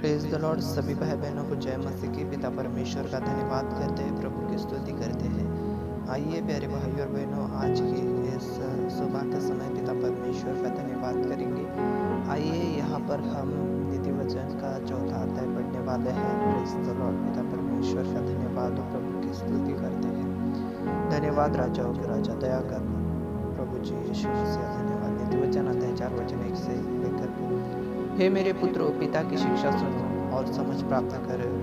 Praise the Lord. सभी भाई बहनों को जय मसीह की। पिता परमेश्वर का धन्यवाद करते हैं, प्रभु की स्तुति करते हैं। आइए प्यारे भाई और बहनों, आज के इस सुबह के समय पिता परमेश्वर का धन्यवाद करेंगे। आइए यहाँ पर हम नीति वचन का चौथा अध्याय पढ़ने वाले हैं। Praise the Lord. पिता परमेश्वर का धन्यवाद और प्रभु की स्तुति करते हैं। धन्यवाद राजाओं के राजा, दया कर प्रभु जी यीशु मसीह, धन्यवाद। नीति वचन अध्याय 4 वचन 1 से लेकर। हे मेरे पुत्रों, पिता की शिक्षा सुनो और समझ प्राप्त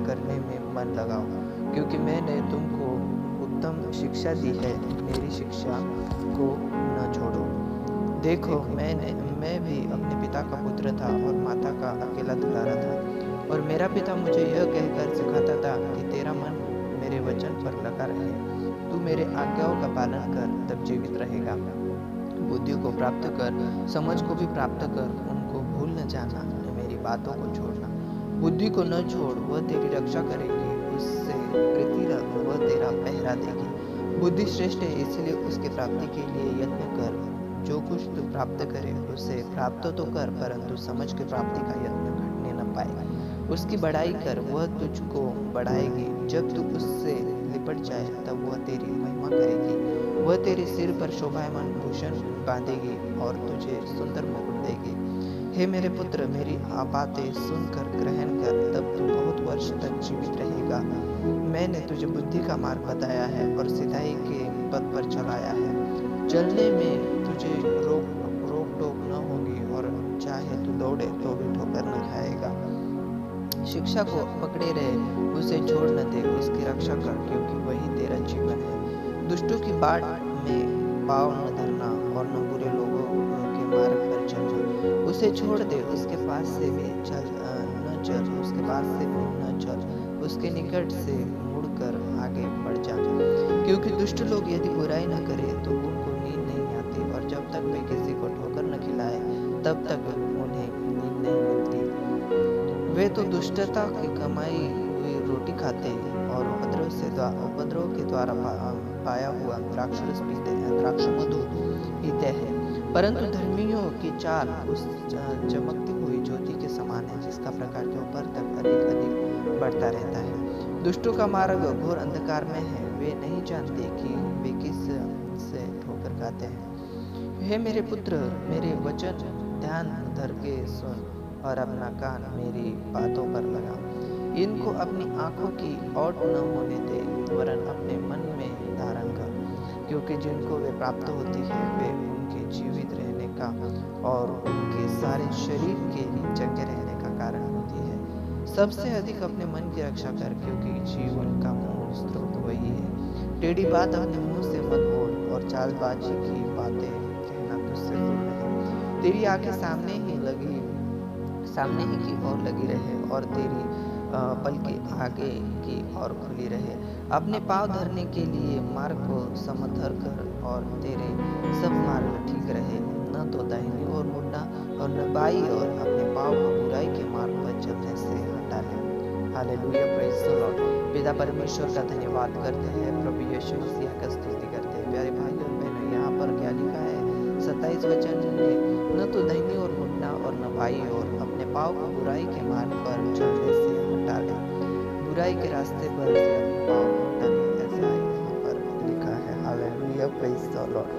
करने में मन लगाओ, क्योंकि मैंने तुमको उत्तम शिक्षा दी है। मेरी शिक्षा को न छोड़ो। देखो, मैं भी अपने पिता का पुत्र था और माता का अकेला दुलारा था, और मेरा पिता मुझे यह कहकर सिखाता था कि तेरा मन मेरे वचन पर लगा रहे, तू मेरे आज्ञाओं का पालन कर, तब जीवित रहेगा। बुद्धि को प्राप्त कर, समझ को भी प्राप्त कर, उनको भूल न जाना, न मेरी बातों को छोड़ना। बुद्धि को न छोड़, वह तेरी रक्षा करेगी। उससे प्रीति रख, वह तेरा पहरा देगी। बुद्धि श्रेष्ठ है, इसलिए उसके प्राप्ति के लिए यत्न कर। जो कुछ तू प्राप्त करे उसे प्राप्त तो कर, परंतु समझ के प्राप्ति का यत्न घटने न पाए। उसकी बढ़ाई कर, वह तुझको बढ़ाएगी। जब तू उससे लिपट जाए, तब वह तेरी महिमा करेगी। वह तेरे सिर पर शोभायमान भूषण बांधेगी और तुझे सुंदर मुकुट देगी। हे मेरे पुत्र, मेरी बातें सुनकर ग्रहण कर, तब तू बहुत वर्ष तक जीवित रहेगा। मैंने तुझे बुद्धि का मार्ग बताया है और सिधाई के पथ पर चलाया है। चलने में तुझे रोक टोक न होगी, और चाहे तू दौड़े तो भी ठोकर न खाएगा। शिक्षा को पकड़े रहे, उसे छोड़ न दे, उसकी रक्षा कर, क्योंकि वही तेरा जीवन है। दुष्टों की बाट में पाँव न धरना और न बुरे लोगों के मार्ग पर चलना। उसे छोड़ दे, उसके पास से भी न चल, उसके पास से भी न चल, उसके निकट से मुड़कर आगे बढ़ जा, क्योंकि दुष्ट लोग यदि बुराई न करे तो उनको नींद नहीं आती, और जब तक वे किसी को ठोकर न खिलाए तब तक उन्हें नींद नहीं मिलती। वे तो दुष्टता की कमाई हुई रोटी खाते और उपद्रव के द्वारा पाया हुआ द्राक्षरस द्राक्षमधु पीते हैं। परंतु धर्मियों की चाल उस चमकती हुई ज्योति के समान है, जिसका प्रकाश के ऊपर तक अधिक अधिक बढ़ता रहता है। दुष्टों का मार्ग घोर अंधकार में है, वे नहीं जानते कि वे किस से ठोकर खाते हैं। हे मेरे पुत्र, मेरे वचन ध्यान धर के सुन और अपना कान मेरी बातों पर लगा। इनको अपनी आंखों की ओट न होने दे, वरन अपने मन में धारण कर, क्योंकि जिनको वे प्राप्त होती है वे उनके जीवित रहने का और उनके सारे शरीर के जंगे रहने का कारण होती है। सबसे अधिक अपने मन की रक्षा कर, क्योंकि जीवन का मूल स्रोत वही है। टेढ़ी बात अपने मुंह से मत बोल, और चालबाजी की बातें कहना तुझसे दूर रहे। तेरी आंखें सामने ही की ओर लगी रहे, और तेरी पलकें आगे की ओर खुली रहे। अपने पाँव धरने के लिए मार्ग को समथर कर, और तेरे सब मार्ग ठीक रहे। न तो दाहिनी ओर मुड़ना और न बाई ओर। अपने पाँव को बुराई के मार्ग पर चलने से हटा ले। Hallelujah, praise the Lord. पिता परमेश्वर का धन्यवाद करते हैं, प्रभु यीशु मसीह का स्तुति करते हैं। प्यारे भाई और बहनों, यहाँ पर क्या लिखा है 27 वचन में, न तो दाहिनी ओर मुड़ना और न बाई ओर। अपने पाँव को बुराई के मार्ग पर चलने से हटा ले। बुराई के रास्ते पर से अपने पाँव को हटा ले, ऐसा यहाँ पर लिखा है। Hallelujah, praise the Lord,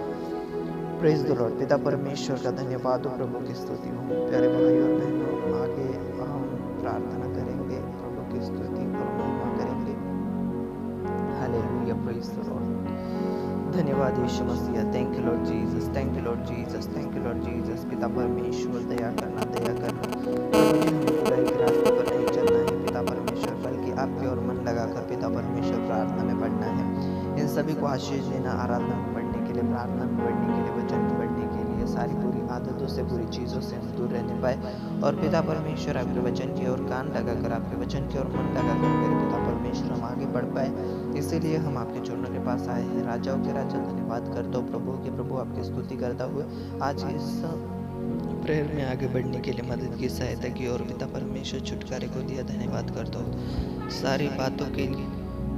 praise the Lord. पिता परमेश्वर का धन्यवाद हो, प्रभु की स्तुति हो। प्यारे भाई और बहनों, आगे हम प्रार्थना करेंगे, प्रभु की स्तुति और महिमा करेंगे। Hallelujah, praise the Lord. धन्यवाद Yeshu Masih. Thank you Lord Jesus, thank you Lord Jesus, thank you Lord Jesus. पिता परमेश्वर, दया करना, दया करना। प्रभु जी, हमें बुराई के रास्ते पर नहीं चलना है पिता परमेश्वर, बल्कि आपकी ओर मन लगाकर पिता परमेश्वर प्रार्थना में बढ़ना है। इन सभी को आशीष देना, आराधना में बढ़ने के लिए, प्रार्थना में बढ़ने के लिए, वचन में बढ़ने के लिए, सारी बुरी आदतों से, बुरी चीज़ों से हम दूर रहने पाए, और पिता परमेश्वर आपके वचन की ओर कान लगाकर, आपके वचन की ओर मन लगाकर मेरे पिता परमेश्वर हम आगे बढ़ पाए। इसीलिए हम आपके चरणों के पास आए हैं। राजाओं के राजा, धन्यवाद करता हूँ प्रभु के प्रभु, आपकी स्तुति करता हुए आज इस प्रेयर में आगे बढ़ने के लिए, मदद की, सहायता की, और पिता परमेश्वर छुटकारे को दिया। धन्यवाद करता हूँ सारी बातों के लिए।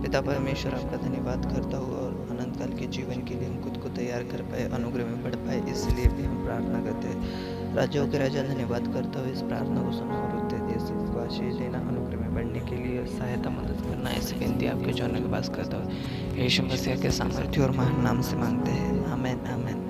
पिता परमेश्वर आपका धन्यवाद करता हूँ, और अनंत काल के जीवन के लिए हम खुद को तैयार कर पाए, अनुग्रह में बढ़ पाए, इसलिए भी हम प्रार्थना करते हैं। राजाओं के राजा, धन्यवाद करता हूँ इस प्रार्थना को सुना और उत्तर दे सबको आशीष देना, अनुग्रह में बढ़ने के लिए सहायता मदद करना, ऐसी विनती आपके चरणों के पास करता हूँ। यीशु मसीह के सामर्थ्य और महान नाम से मांगते हैं, आमीन आमीन।